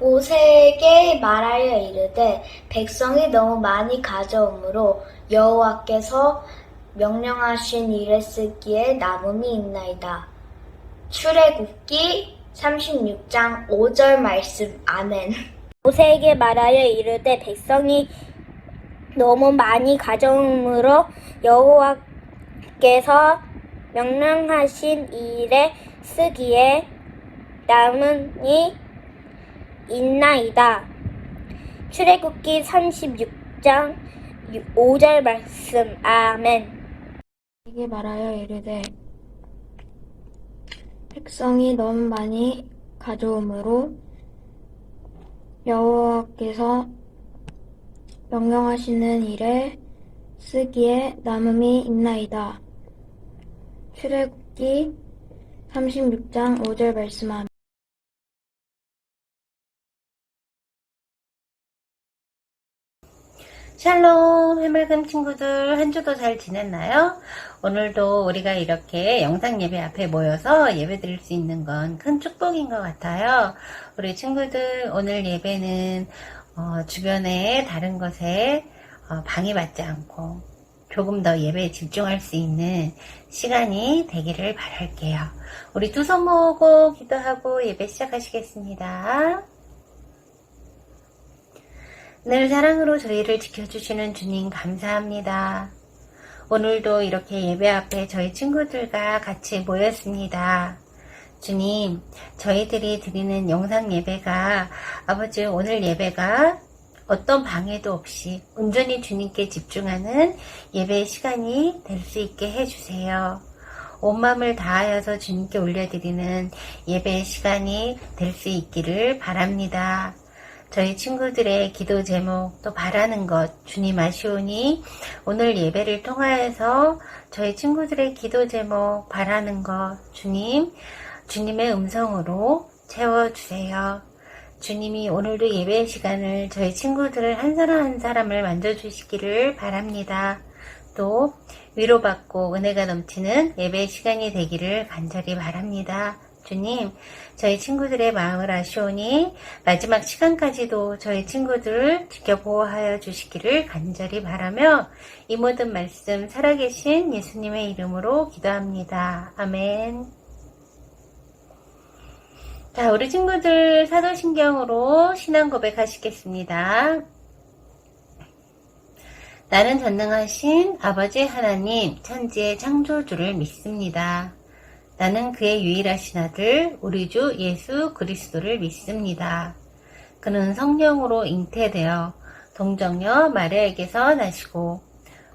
모세에게 말하여 이르되 백성이 너무 많이 가져오므로 여호와께서 명령하신 일에 쓰기에 남음이 있나이다. 출애굽기 36장 5절 말씀. 아멘. 모세에게 말하여 이르되 백성이 너무 많이 가져오므로 여호와께서 명령하신 일에 쓰기에 남음이 있나이다. 출애굽기 36장 5절 말씀. 아멘. 이게 말하여 이르되 백성이 너무 많이 가져오므로 여호와께서 명령하시는 일에 쓰기에 남음이 있나이다. 출애굽기 36장 5절 말씀. 아멘. 샬롬 해맑은 친구들, 한 주도 잘 지냈나요? 오늘도 우리가 이렇게 영상 예배 앞에 모여서 예배 드릴 수 있는 건 큰 축복인 것 같아요. 우리 친구들, 오늘 예배는 주변에 다른 것에 방해받지 않고 조금 더 예배에 집중할 수 있는 시간이 되기를 바랄게요. 우리 두 손 모으고 기도하고 예배 시작하시겠습니다. 늘 사랑으로 저희를 지켜주시는 주님 감사합니다. 오늘도 이렇게 예배 앞에 저희 친구들과 같이 모였습니다. 주님, 저희들이 드리는 영상 예배가 아버지 오늘 예배가 어떤 방해도 없이 온전히 주님께 집중하는 예배의 시간이 될 수 있게 해주세요. 온 마음을 다하여서 주님께 올려드리는 예배의 시간이 될 수 있기를 바랍니다. 저희 친구들의 기도 제목 또 바라는 것 주님 아시오니 오늘 예배를 통하여서 저희 친구들의 기도 제목 바라는 것 주님의 음성으로 채워주세요. 주님이 오늘도 예배의 시간을 저희 친구들을 한 사람 한 사람을 만져주시기를 바랍니다. 또 위로받고 은혜가 넘치는 예배의 시간이 되기를 간절히 바랍니다. 주님, 저희 친구들의 마음을 아시오니 마지막 시간까지도 저희 친구들을 지켜보호하여 주시기를 간절히 바라며 이 모든 말씀 살아계신 예수님의 이름으로 기도합니다. 아멘. 자, 우리 친구들 사도신경으로 신앙 고백하시겠습니다. 나는 전능하신 아버지 하나님 천지의 창조주를 믿습니다. 나는 그의 유일하신 아들 우리 주 예수 그리스도를 믿습니다. 그는 성령으로 잉태되어 동정녀 마리아에게서 나시고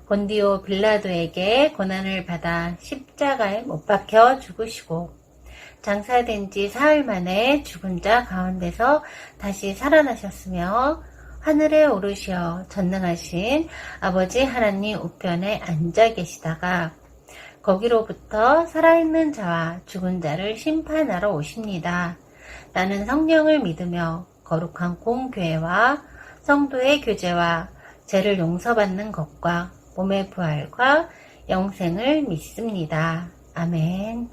본디오 빌라도에게 고난을 받아 십자가에 못 박혀 죽으시고 장사된 지 사흘 만에 죽은 자 가운데서 다시 살아나셨으며 하늘에 오르시어 전능하신 아버지 하나님 우편에 앉아 계시다가 거기로부터 살아있는 자와 죽은 자를 심판하러 오십니다. 나는 성령을 믿으며 거룩한 공교회와 성도의 교제와 죄를 용서받는 것과 몸의 부활과 영생을 믿습니다. 아멘.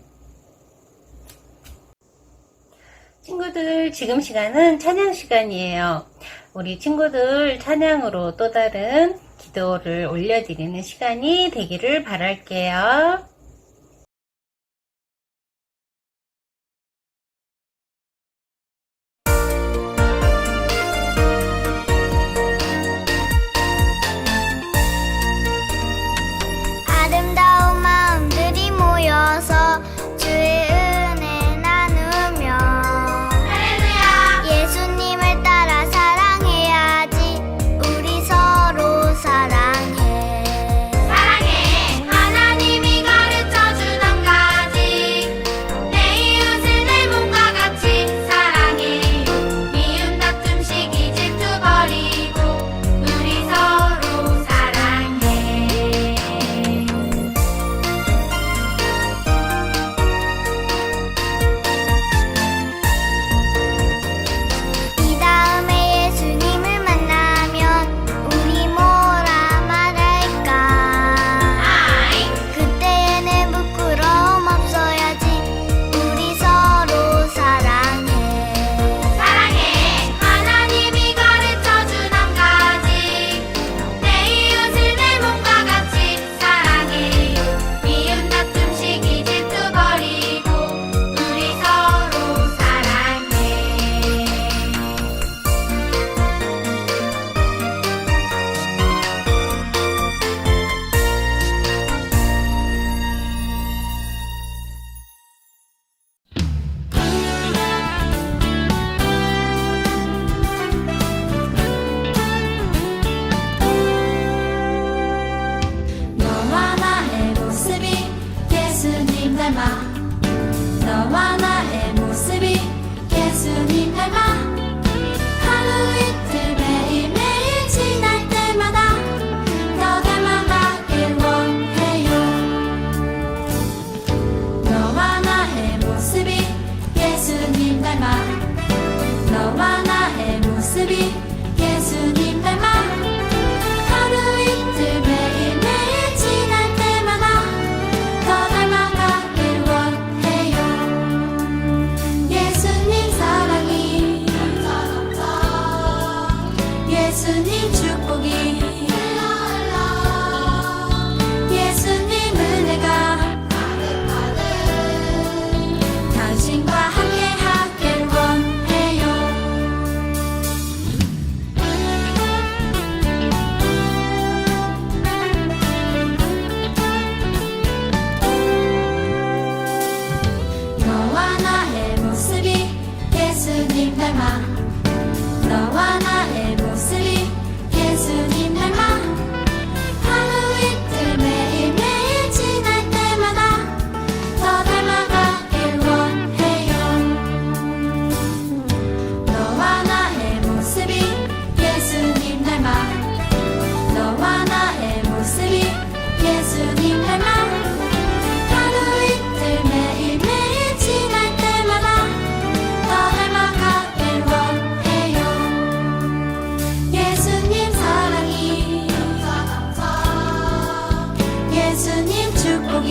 친구들, 지금 시간은 찬양 시간이에요. 우리 친구들 찬양으로 또 다른 기도를 올려드리는 시간이 되기를 바랄게요. 아름다운 마음들이 모여서 주의 은혜 나누며 할렐루야. 예수님을 따라 사랑해야지. 우리 서로 사랑해. 하나님이 가르쳐 닮아 너와 나의 모습이 예수님 닮아 하루 이틀 매일매일 지날 때마다 더 닮아가길 원해요. 너와 나의 모습이 예수님 닮아 너와 나의 모습이 예수님 닮아 하루 이틀 매일매일 지날 때마다 더 닮아가길 원해요. 예수님 사랑이 예수님 축복이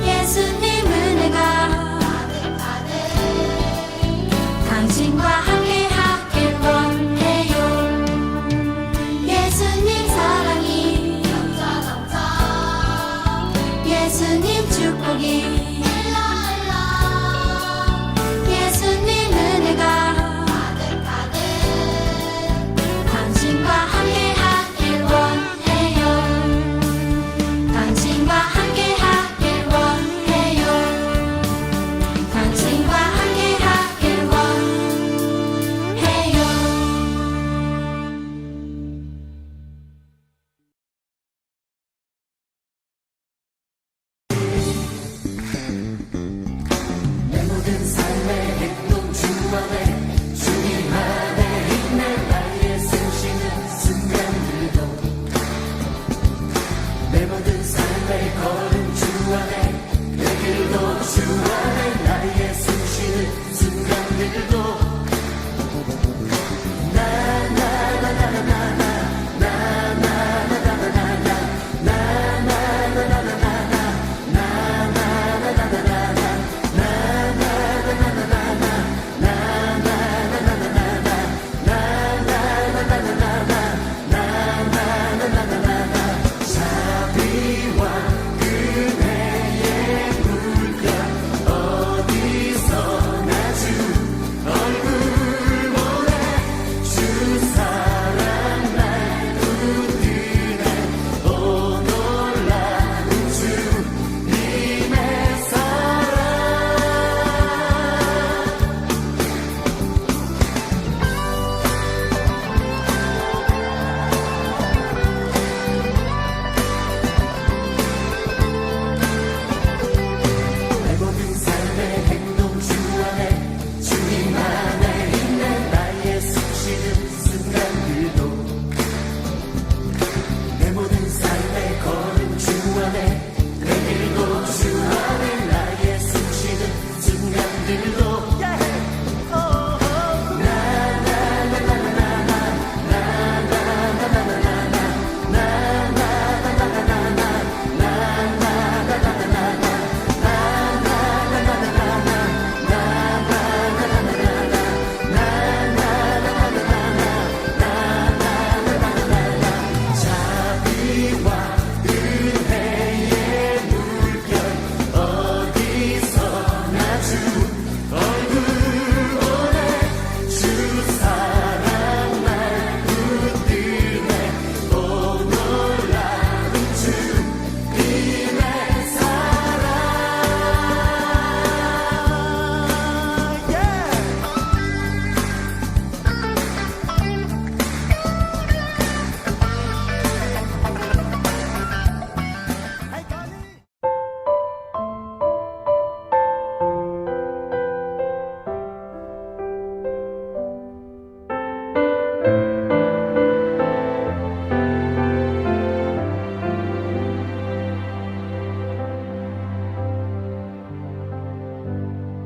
예수님 은혜가 당신과 함께 하길 원해요. 예수님 사랑이 예수님 축복이 예수님 은혜가 당신과 함께 하길 원해요. 당신과 함께 하길 원해요. 당신과 함께 하길 원해요.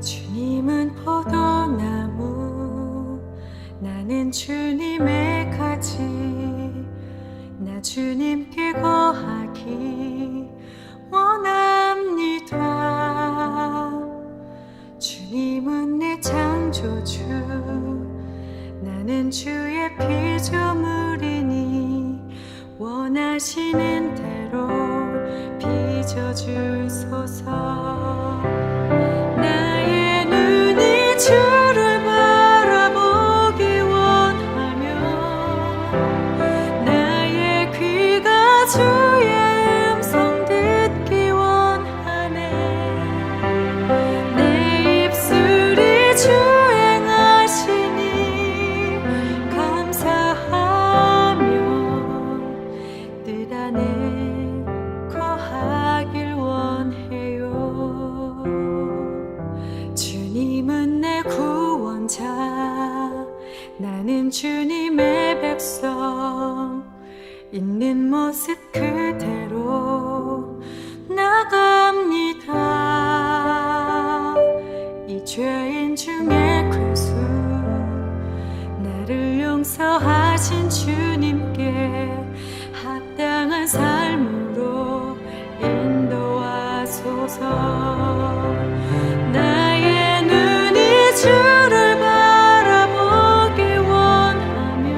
주님은 포도나무 나는 주님의 가지 나 주님께 거하기 원합니다. 주님은 내 창조주 나는 주의 피조물이니 원하시는 대로 빚어주소서. 나의 눈이 주를 바라보기 원하며 나의 귀가 주의 음성 듣기 원하네. 내 입술이 있는 모습 그대로 나갑니다. 이 죄인 중에 괴수 나를 용서하신 주님께 합당한 삶으로 인도하소서. 나의 눈이 주를 바라보기 원하며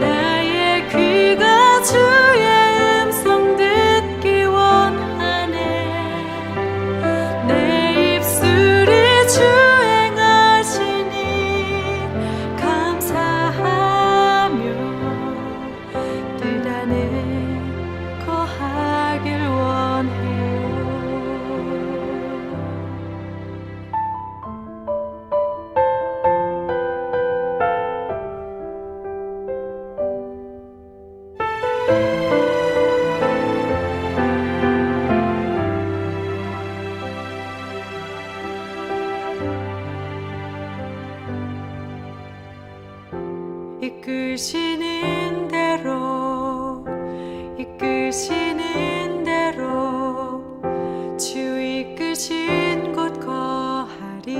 나의 귀가 주의 음성 듣기 원하네. 내 입술이 주 행하시니 감사하며 뜻 안에 거하길 원해요. 이끄시는 대로 이끄시는 대로 주 이끄신 곳 거하리.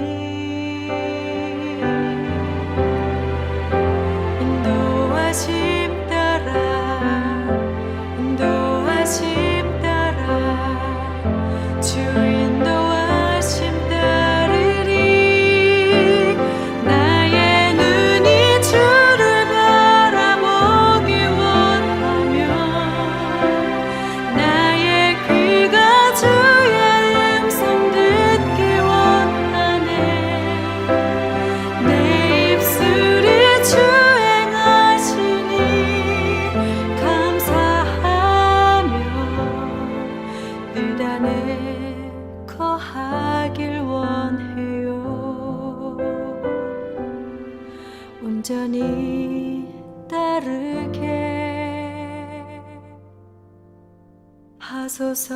인도하심 따라 주 인도하심 따르리. 나의 눈이 주를 바라보기 원하며 나의 귀가 주의 음성 듣기 원하네. 내 입술이 주 행하시니 감사하며 뜻 안에 거하길 원해요. 온전히 따르게 하소서.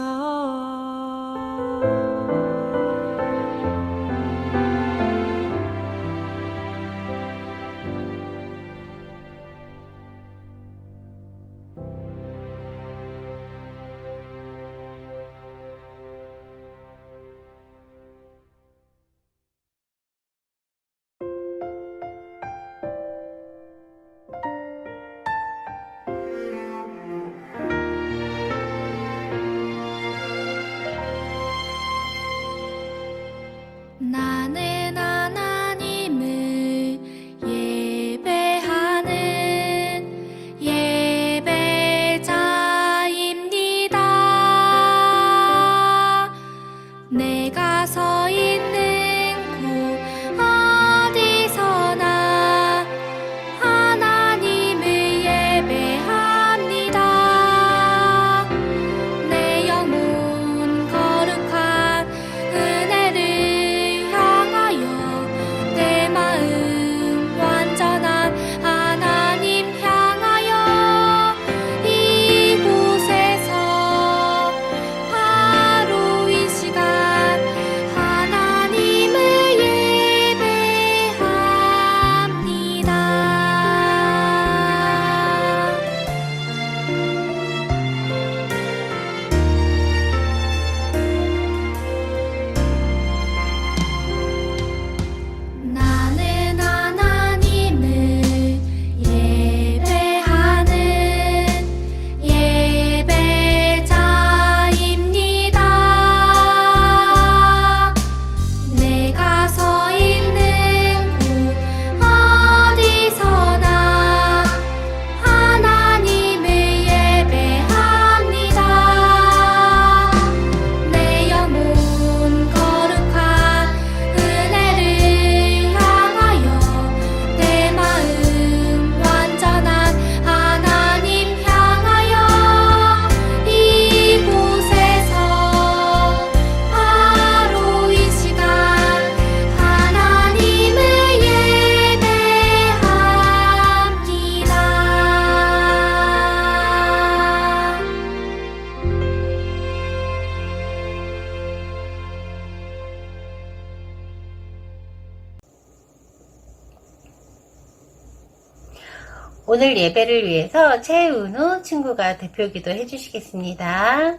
오늘 예배를 위해서 최은우 친구가 대표기도 해주시겠습니다.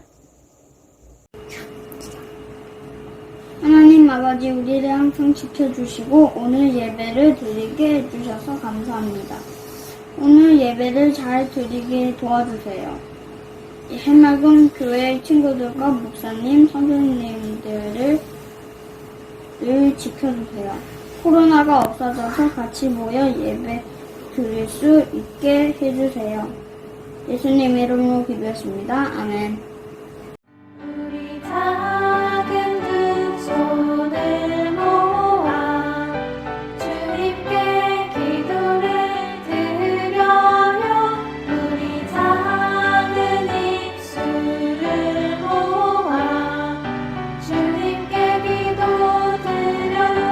하나님 아버지, 우리를 항상 지켜주시고 오늘 예배를 드리게 해주셔서 감사합니다. 오늘 예배를 잘 드리게 도와주세요. 해맑은 교회 친구들과 목사님, 선생님들을 늘 지켜주세요. 코로나가 없어져서 같이 모여 예배 드릴 수 있게 해주세요. 예수님 이름으로 기도했습니다. 아멘. 우리 작은 두 손을 모아 주님께 기도를 드려요. 우리 작은 입술을 모아 주님께 기도 드려요.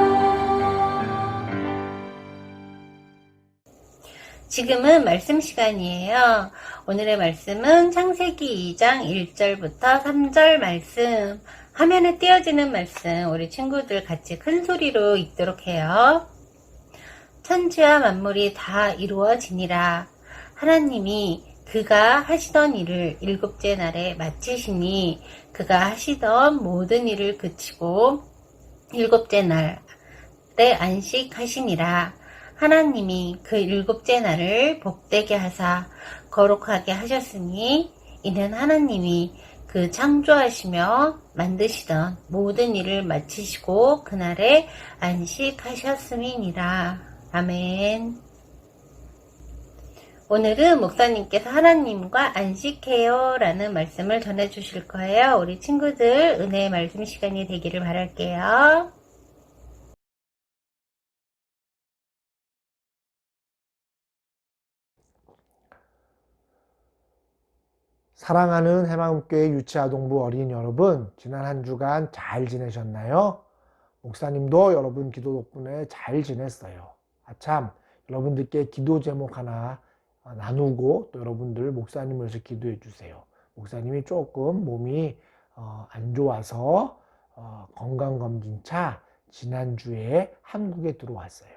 지금은 말씀 시간이에요. 오늘의 말씀은 창세기 2장 1절부터 3절 말씀, 화면에 띄어지는 말씀, 우리 친구들 같이 큰 소리로 읽도록 해요. 천지와 만물이 다 이루어지니라. 하나님이 그가 하시던 일을 일곱째 날에 마치시니 그가 하시던 모든 일을 그치고 일곱째 날에 안식하시니라. 하나님이 그 일곱째 날을 복되게 하사 거룩하게 하셨으니 이는 하나님이 그 창조하시며 만드시던 모든 일을 마치시고 그날에 안식하셨음이니라. 아멘. 오늘은 목사님께서 하나님과 안식해요 라는 말씀을 전해주실 거예요. 우리 친구들 은혜의 말씀 시간이 되기를 바랄게요. 사랑하는 해마음교회 유치아동부 어린이 여러분, 지난 한 주간 잘 지내셨나요? 목사님도 여러분 기도 덕분에 잘 지냈어요. 아참, 여러분들께 기도 제목 하나 나누고 또 여러분들 목사님을 위해서 기도해 주세요. 목사님이 조금 몸이 안 좋아서 건강검진차 지난주에 한국에 들어왔어요.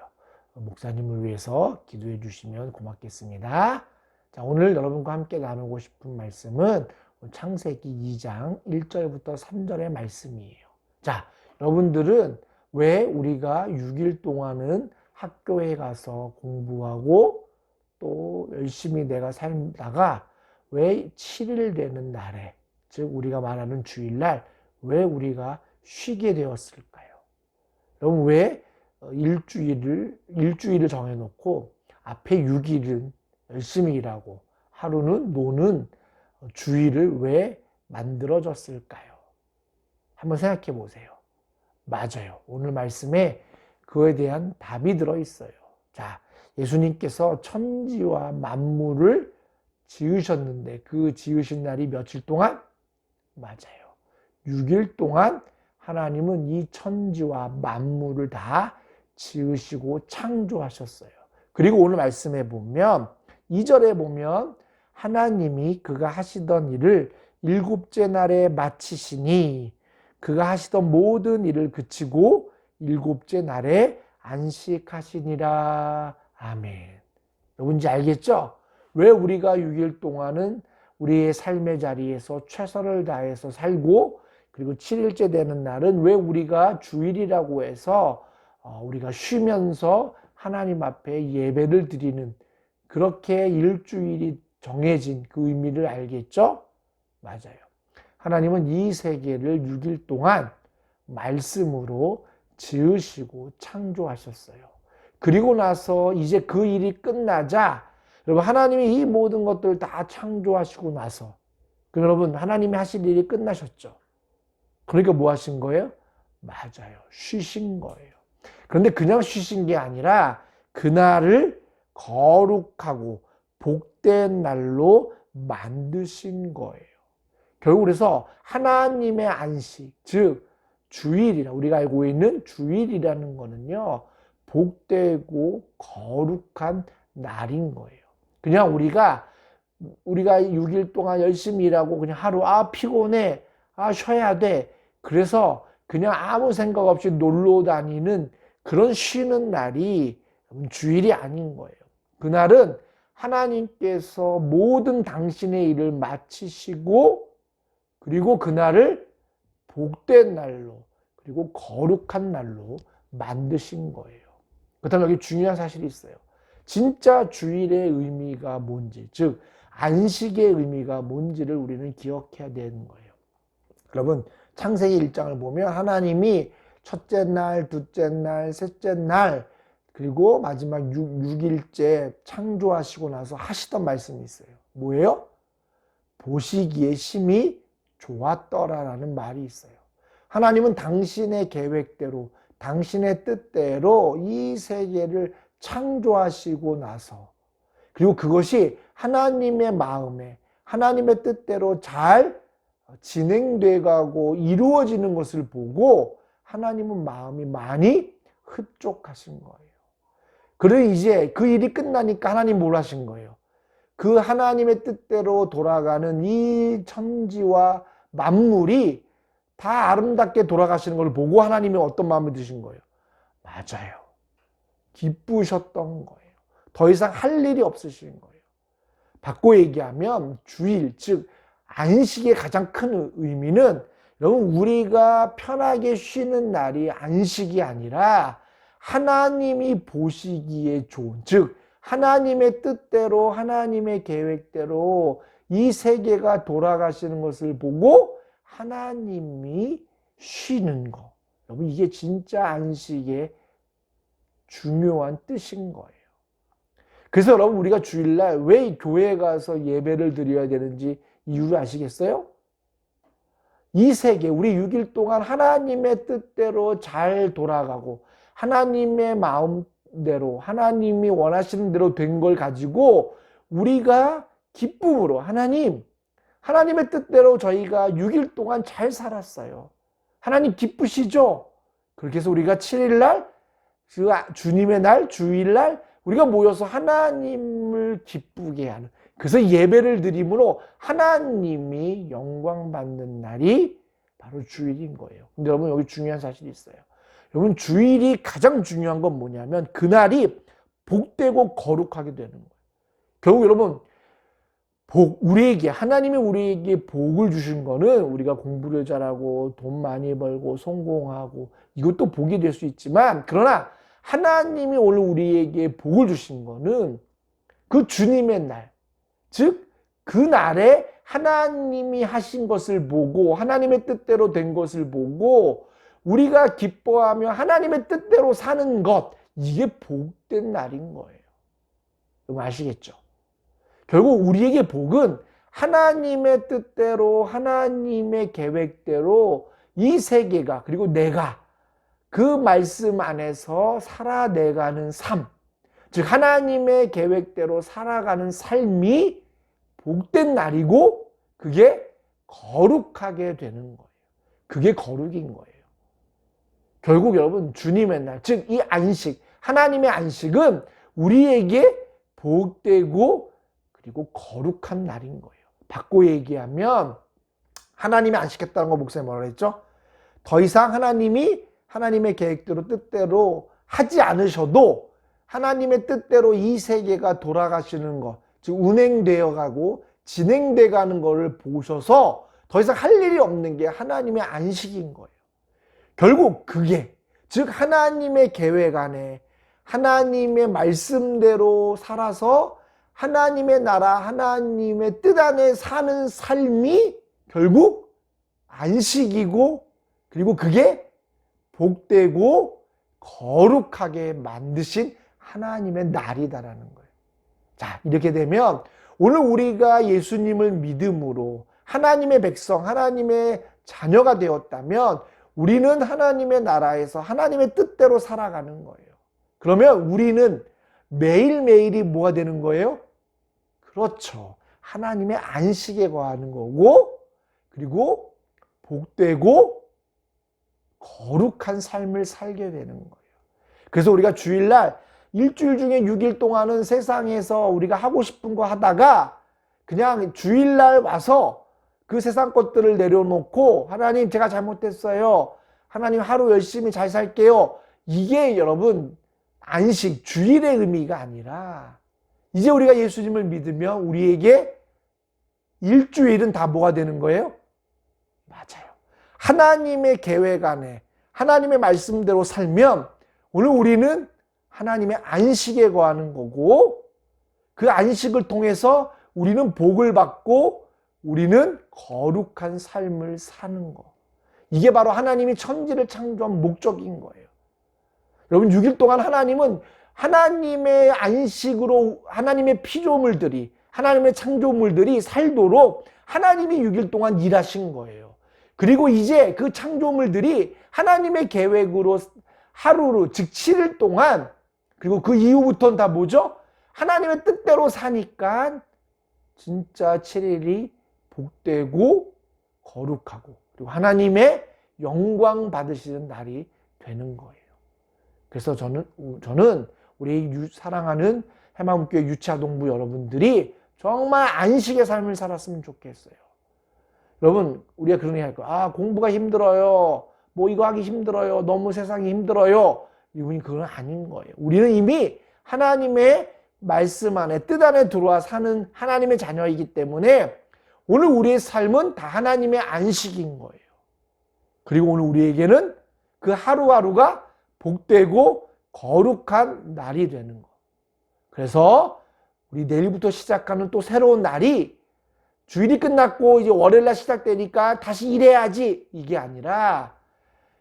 목사님을 위해서 기도해 주시면 고맙겠습니다. 자, 오늘 여러분과 함께 나누고 싶은 말씀은 창세기 2장 1절부터 3절의 말씀이에요. 자, 여러분들은 왜 우리가 6일 동안은 학교에 가서 공부하고 또 열심히 내가 살다가 왜 7일 되는 날에, 즉 우리가 말하는 주일날 왜 우리가 쉬게 되었을까요? 여러분 왜 일주일을 정해놓고 앞에 6일은 열심히 일하고 하루는 노는 주일을 왜 만들어졌을까요? 한번 생각해 보세요. 맞아요. 오늘 말씀에 그에 대한 답이 들어있어요. 자, 예수님께서 천지와 만물을 지으셨는데 그 지으신 날이 며칠 동안? 맞아요. 6일 동안 하나님은 이 천지와 만물을 다 지으시고 창조하셨어요. 그리고 오늘 말씀에 보면 2절에 보면 하나님이 그가 하시던 일을 일곱째 날에 마치시니 그가 하시던 모든 일을 그치고 일곱째 날에 안식하시니라. 아멘. 여러분 이제 알겠죠? 왜 우리가 6일 동안은 우리의 삶의 자리에서 최선을 다해서 살고 그리고 7일째 되는 날은 왜 우리가 주일이라고 해서 우리가 쉬면서 하나님 앞에 예배를 드리는 그렇게 일주일이 정해진 그 의미를 알겠죠? 맞아요. 하나님은 이 세계를 6일 동안 말씀으로 지으시고 창조하셨어요. 그리고 나서 이제 그 일이 끝나자 여러분 하나님이 이 모든 것들을 다 창조하시고 나서 그럼 여러분 하나님이 하실 일이 끝나셨죠. 그러니까 뭐 하신 거예요? 맞아요. 쉬신 거예요. 그런데 그냥 쉬신 게 아니라 그날을 거룩하고 복된 날로 만드신 거예요. 결국 그래서 하나님의 안식, 즉 주일이라 우리가 알고 있는 주일이라는 거는요. 복되고 거룩한 날인 거예요. 그냥 우리가 6일 동안 열심히 일하고 그냥 하루 피곤해, 쉬어야 돼. 그래서 그냥 아무 생각 없이 놀러 다니는 그런 쉬는 날이 주일이 아닌 거예요. 그날은 하나님께서 모든 당신의 일을 마치시고 그리고 그날을 복된 날로 그리고 거룩한 날로 만드신 거예요. 그렇다면 여기 중요한 사실이 있어요. 진짜 주일의 의미가 뭔지, 즉 안식의 의미가 뭔지를 우리는 기억해야 되는 거예요. 여러분, 창세기 1장을 보면 하나님이 첫째 날, 둘째 날, 셋째 날 그리고 마지막 6일째 창조하시고 나서 하시던 말씀이 있어요. 뭐예요? 보시기에 심히 좋았더라라는 말이 있어요. 하나님은 당신의 계획대로, 당신의 뜻대로 이 세계를 창조하시고 나서 그리고 그것이 하나님의 마음에, 하나님의 뜻대로 잘 진행돼 가고 이루어지는 것을 보고 하나님은 마음이 많이 흡족하신 거예요. 그러니 이제 그 일이 끝나니까 하나님 뭘 하신 거예요? 그 하나님의 뜻대로 돌아가는 이 천지와 만물이 다 아름답게 돌아가시는 걸 보고 하나님이 어떤 마음을 드신 거예요? 맞아요. 기쁘셨던 거예요. 더 이상 할 일이 없으신 거예요. 바꿔 얘기하면 주일, 즉 안식의 가장 큰 의미는 여러분 우리가 편하게 쉬는 날이 안식이 아니라 하나님이 보시기에 좋은, 즉 하나님의 뜻대로 하나님의 계획대로 이 세계가 돌아가시는 것을 보고 하나님이 쉬는 거. 여러분 이게 진짜 안식의 중요한 뜻인 거예요. 그래서 여러분 우리가 주일날 왜 교회에 가서 예배를 드려야 되는지 이유를 아시겠어요? 이 세계 우리 6일 동안 하나님의 뜻대로 잘 돌아가고 하나님의 마음대로 하나님이 원하시는 대로 된 걸 가지고 우리가 기쁨으로 하나님의 뜻대로 저희가 6일 동안 잘 살았어요. 하나님 기쁘시죠? 그렇게 해서 우리가 7일날 주님의 날 주일날 우리가 모여서 하나님을 기쁘게 하는, 그래서 예배를 드림으로 하나님이 영광 받는 날이 바로 주일인 거예요. 근데 여러분 여기 중요한 사실이 있어요. 여러분 주일이 가장 중요한 건 뭐냐면 그날이 복되고 거룩하게 되는 거예요. 결국 여러분 하나님이 우리에게 복을 주신 거는 우리가 공부를 잘하고 돈 많이 벌고 성공하고 이것도 복이 될 수 있지만, 그러나 하나님이 오늘 우리에게 복을 주신 거는 그 주님의 날, 즉 그 날에 하나님이 하신 것을 보고 하나님의 뜻대로 된 것을 보고 우리가 기뻐하며 하나님의 뜻대로 사는 것, 이게 복된 날인 거예요. 여러분 아시겠죠? 결국 우리에게 복은 하나님의 뜻대로 하나님의 계획대로 이 세계가 그리고 내가 그 말씀 안에서 살아내가는 삶, 즉 하나님의 계획대로 살아가는 삶이 복된 날이고 그게 거룩하게 되는 거예요. 그게 거룩인 거예요. 결국 여러분 주님의 날, 즉 이 안식, 하나님의 안식은 우리에게 복되고 그리고 거룩한 날인 거예요. 바꿔 얘기하면 하나님이 안식했다는 거 목사님 뭐라고 했죠? 더 이상 하나님이 하나님의 계획대로 뜻대로 하지 않으셔도 하나님의 뜻대로 이 세계가 돌아가시는 것, 즉 운행되어 가고 진행돼 가는 것을 보셔서 더 이상 할 일이 없는 게 하나님의 안식인 거예요. 결국 그게, 즉 하나님의 계획 안에 하나님의 말씀대로 살아서 하나님의 나라, 하나님의 뜻 안에 사는 삶이 결국 안식이고 그리고 그게 복되고 거룩하게 만드신 하나님의 날이다라는 거예요. 자, 이렇게 되면 오늘 우리가 예수님을 믿음으로 하나님의 백성, 하나님의 자녀가 되었다면 우리는 하나님의 나라에서 하나님의 뜻대로 살아가는 거예요. 그러면 우리는 매일매일이 뭐가 되는 거예요? 그렇죠. 하나님의 안식에 거하는 거고 그리고 복되고 거룩한 삶을 살게 되는 거예요. 그래서 우리가 주일날 일주일 중에 6일 동안은 세상에서 우리가 하고 싶은 거 하다가 그냥 주일날 와서 그 세상 것들을 내려놓고 하나님 제가 잘못했어요. 하나님 하루 열심히 잘 살게요. 이게 여러분 안식, 주일의 의미가 아니라 이제 우리가 예수님을 믿으면 우리에게 일주일은 다 뭐가 되는 거예요? 맞아요. 하나님의 계획 안에 하나님의 말씀대로 살면 오늘 우리는 하나님의 안식에 거하는 거고, 그 안식을 통해서 우리는 복을 받고 우리는 거룩한 삶을 사는 거. 이게 바로 하나님이 천지를 창조한 목적인 거예요. 여러분, 6일 동안 하나님은 하나님의 안식으로 하나님의 피조물들이, 하나님의 창조물들이 살도록 하나님이 6일 동안 일하신 거예요. 그리고 이제 그 창조물들이 하나님의 계획으로 하루로, 즉 7일 동안, 그리고 그 이후부터는 다 뭐죠? 하나님의 뜻대로 사니까 진짜 7일이 복되고 거룩하고 그리고 하나님의 영광 받으시는 날이 되는 거예요. 그래서 저는 우리 사랑하는 해마음교회 유치아동부 여러분들이 정말 안식의 삶을 살았으면 좋겠어요. 여러분, 우리가 그런 얘기 할 거예요. 공부가 힘들어요. 뭐 이거 하기 힘들어요. 너무 세상이 힘들어요. 이분이 그건 아닌 거예요. 우리는 이미 하나님의 말씀 안에, 뜻 안에 들어와 사는 하나님의 자녀이기 때문에 오늘 우리의 삶은 다 하나님의 안식인 거예요. 그리고 오늘 우리에게는 그 하루하루가 복되고 거룩한 날이 되는 거. 그래서 우리 내일부터 시작하는 또 새로운 날이 주일이 끝났고 이제 월요일날 시작되니까 다시 일해야지, 이게 아니라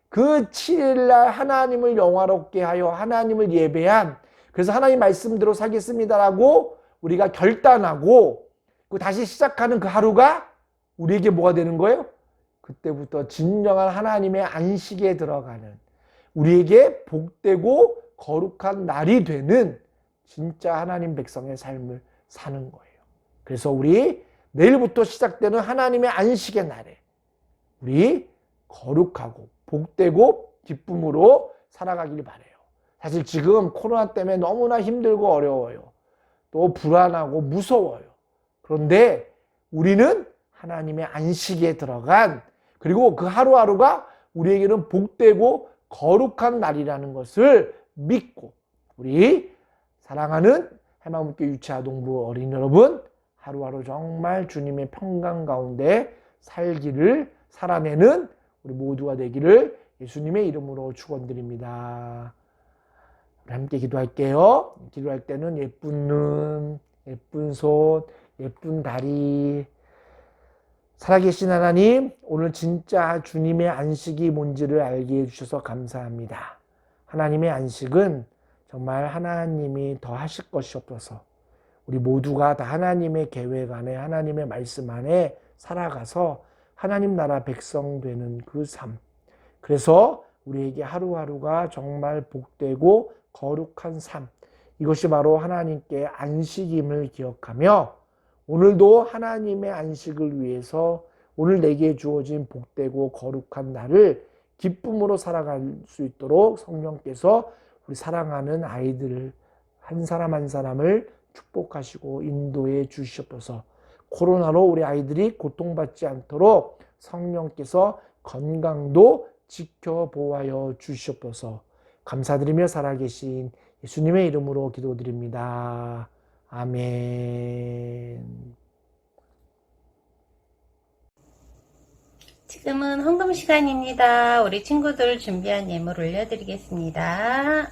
그 7일날 하나님을 영화롭게 하여 하나님을 예배한, 그래서 하나님 말씀대로 살겠습니다라고 우리가 결단하고 그 다시 시작하는 그 하루가 우리에게 뭐가 되는 거예요? 그때부터 진정한 하나님의 안식에 들어가는, 우리에게 복되고 거룩한 날이 되는 진짜 하나님 백성의 삶을 사는 거예요. 그래서 우리 내일부터 시작되는 하나님의 안식의 날에 우리 거룩하고 복되고 기쁨으로 살아가길 바라요. 사실 지금 코로나 때문에 너무나 힘들고 어려워요. 또 불안하고 무서워요. 그런데 우리는 하나님의 안식에 들어간, 그리고 그 하루하루가 우리에게는 복되고 거룩한 날이라는 것을 믿고 우리 사랑하는 해마음교회 유치아동부 어린이 여러분, 하루하루 정말 주님의 평강 가운데 살아내는 우리 모두가 되기를 예수님의 이름으로 축원드립니다. 우리 함께 기도할게요. 기도할 때는 예쁜 눈, 예쁜 손, 예쁜 다리, 살아계신 하나님, 오늘 진짜 주님의 안식이 뭔지를 알게 해주셔서 감사합니다. 하나님의 안식은 정말 하나님이 더 하실 것이 없어서 우리 모두가 다 하나님의 계획 안에, 하나님의 말씀 안에 살아가서 하나님 나라 백성 되는 그 삶. 그래서 우리에게 하루하루가 정말 복되고 거룩한 삶. 이것이 바로 하나님께 안식임을 기억하며 오늘도 하나님의 안식을 위해서 오늘 내게 주어진 복되고 거룩한 날을 기쁨으로 살아갈 수 있도록 성령께서 우리 사랑하는 아이들 한 사람 한 사람을 축복하시고 인도해 주시옵소서. 코로나로 우리 아이들이 고통받지 않도록 성령께서 건강도 지켜보아여 주시옵소서. 감사드리며 살아계신 예수님의 이름으로 기도드립니다. 아멘. 지금은 헌금 시간입니다. 우리 친구들 준비한 예물 올려드리겠습니다.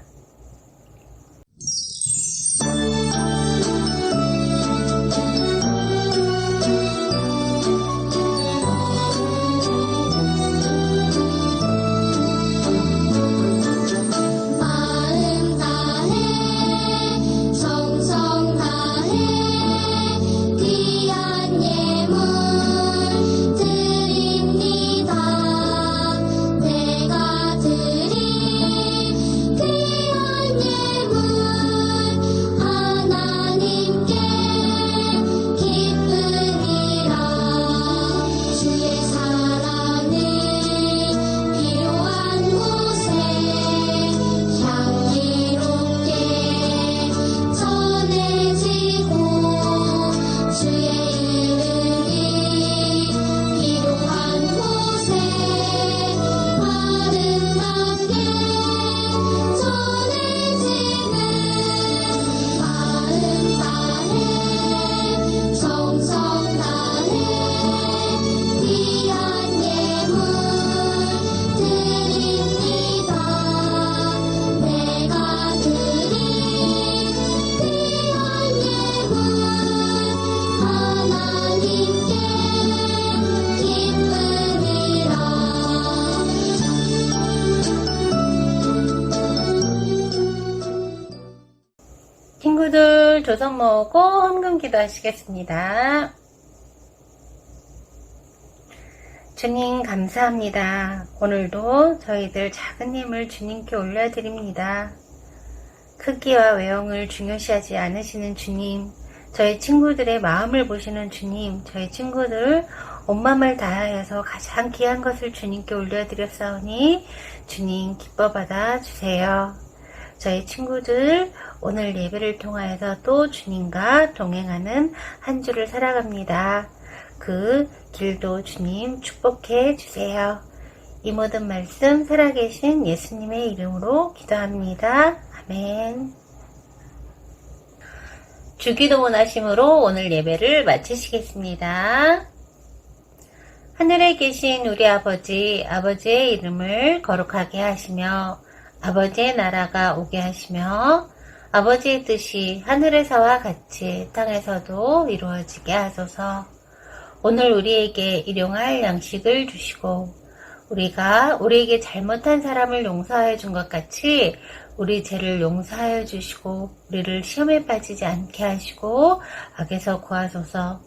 드립니다. 내가 드린 귀한 두 손 모으고 헌금 기도하시겠습니다. 주님 감사합니다. 오늘도 저희들 작은 힘을 주님께 올려드립니다. 크기와 외형을 중요시하지 않으시는 주님, 저희 친구들의 마음을 보시는 주님, 저희 친구들 온 마음을 다하여서 가장 귀한 것을 주님께 올려드렸사오니 주님 기뻐 받아 주세요. 저희 친구들 오늘 예배를 통하여서 또 주님과 동행하는 한 주를 살아갑니다. 그 길도 주님 축복해 주세요. 이 모든 말씀 살아계신 예수님의 이름으로 기도합니다. 아멘. 주기도 원하심으로 오늘 예배를 마치시겠습니다. 하늘에 계신 우리 아버지, 아버지의 이름을 거룩하게 하시며 아버지의 나라가 오게 하시며 아버지의 뜻이 하늘에서와 같이 땅에서도 이루어지게 하소서. 오늘 우리에게 일용할 양식을 주시고 우리가 우리에게 잘못한 사람을 용서하여 준 것 같이 우리 죄를 용서하여 주시고 우리를 시험에 빠지지 않게 하시고 악에서 구하소서.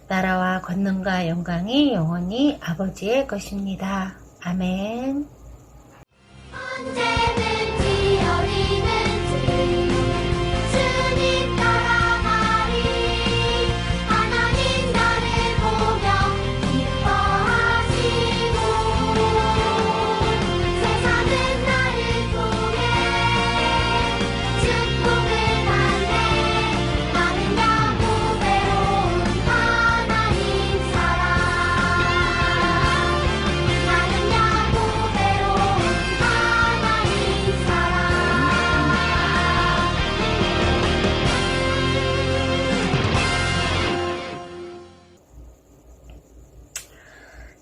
나라와 권능과 영광이 영원히 아버지의 것입니다. 아멘. 언제든지 어디든지 주님 따라가리. 하나님 나를 보며 기뻐하시고 세상은 나를 통해 축복을 받네. 나는 야곱의 하나님 사랑. 나는 야곱의 하나님 사랑.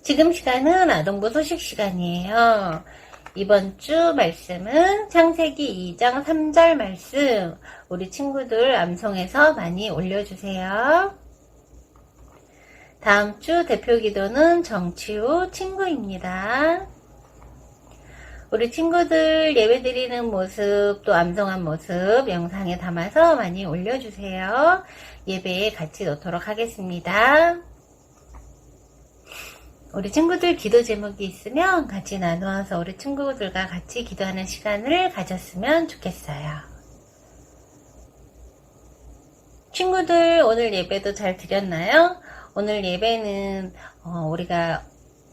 지금 시간은 아동부 소식 시간이에요. 이번 주 말씀은 창세기 2장 3절 말씀. 우리 친구들 암송해서 많이 올려주세요. 다음 주 대표 기도는 정치우 친구입니다. 우리 친구들 예배드리는 모습, 또 암송한 모습 영상에 담아서 많이 올려주세요. 예배에 같이 놓도록 하겠습니다. 우리 친구들 기도 제목이 있으면 같이 나누어서 우리 친구들과 같이 기도하는 시간을 가졌으면 좋겠어요. 친구들 오늘 예배도 잘 드렸나요? 오늘 예배는 우리가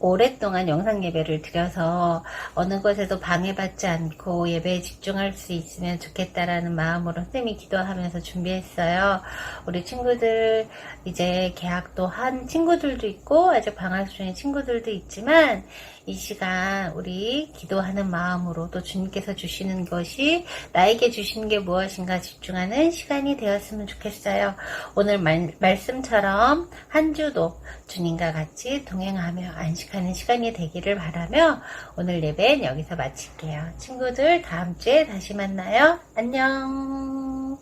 오랫동안 영상 예배를 드려서 어느 것에도 방해받지 않고 예배에 집중할 수 있으면 좋겠다라는 마음으로 선생님이 기도하면서 준비했어요. 우리 친구들 이제 개학도 한 친구들도 있고 아직 방학 중인 친구들도 있지만 이 시간 우리 기도하는 마음으로 또 주님께서 주시는 것이 나에게 주시는 게 무엇인가 집중하는 시간이 되었으면 좋겠어요. 오늘 말씀처럼 한 주도 주님과 같이 동행하며 안식하는 시간이 되기를 바라며 오늘 예배는 여기서 마칠게요. 친구들 다음 주에 다시 만나요. 안녕.